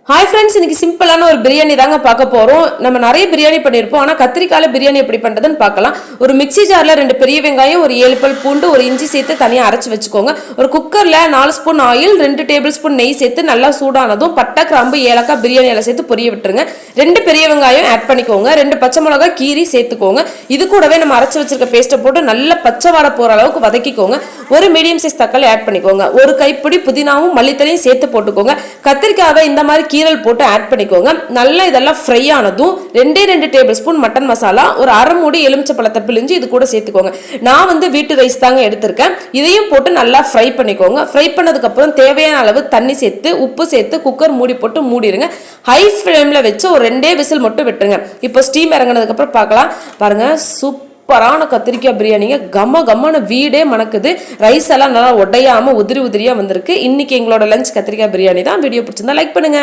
Hi friends, இன்னைக்கு சிம்பிளான ஒரு பிரியாணி தாங்க பார்க்க போறோம். நம்ம நிறைய பிரியாணி பண்ணியிருப்போம், ஆனால் கத்திரிக்கால பிரியாணி எப்படி பண்ணுறதுன்னு பார்க்கலாம். ஒரு மிக்சி ஜாரில் 2 பெரிய வெங்காயம், ஒரு 7 பல் பூண்டு, ஒரு இஞ்சி சேர்த்து தனியாக அரைச்சி வச்சுக்கோங்க. ஒரு குக்கரில் 4 ஸ்பூன் ஆயில், 2 டேபிள் ஸ்பூன் நெய் சேர்த்து நல்லா சூடானதும் பட்டை, கிராம்பு, ஏலக்காய், பிரியாணி இலை சேர்த்து பொரிய விட்டுருங்க. 2 பெரிய வெங்காயம் ஆட் பண்ணிக்கோங்க. 2 பச்சை மிளகாய் கீரி சேர்த்துக்கோங்க. இது கூடவே நம்ம அரைச்சி வச்சிருக்க பேஸ்ட்டை போட்டு நல்லா பச்சை வாடை போகிற அளவுக்கு வதக்கிக்கோங்க. ஒரு மீடியம் சைஸ் தக்காளி ஆட் பண்ணிக்கோங்க. ஒரு கைப்பிடி புதினாவும் மல்லித்தலையும் சேர்த்து போட்டுக்கோங்க. கத்திரிக்காவை இந்த மாதிரி கீரல் போட்டு ஆட் பண்ணிக்கோங்க. நல்லா இதெல்லாம் ஃப்ரை ஆனதும் 2 டேபிள் ஸ்பூன் மட்டன் மசாலா, ஒரு அரை மூடி எலுமிச்சை பழத்தை பிழிஞ்சு இது கூட சேர்த்துக்கோங்க. நான் வீட்டு ரைஸ் தாங்க எடுத்திருக்கேன். இதையும் போட்டு நல்லா ஃப்ரை பண்ணிக்கோங்க. ஃப்ரை பண்ணதுக்கு அப்புறம் தேவையான அளவு தண்ணி சேர்த்து உப்பு சேர்த்து குக்கர் மூடி போட்டு மூடிடுங்க. ஹை ஃப்ளேம்ல வச்சு ஒரு 2 விசில் மட்டும் விட்டுருங்க. இப்போ ஸ்டீம் இறங்கினதுக்கு அப்புறம் பார்க்கலாம். பாருங்க, சூப்பரான கத்திரிக்காய் பிரியாணிங்க. கம்மன வீடே மணக்குது. ரைஸ் எல்லாம் நல்லா உடையாம உதிரியா வந்திருக்கு. இன்னைக்கு எங்களோட லஞ்ச் கத்திரிக்காய் பிரியாணி தான். வீடியோ பிடிச்சிருந்தா லைக் பண்ணுங்க.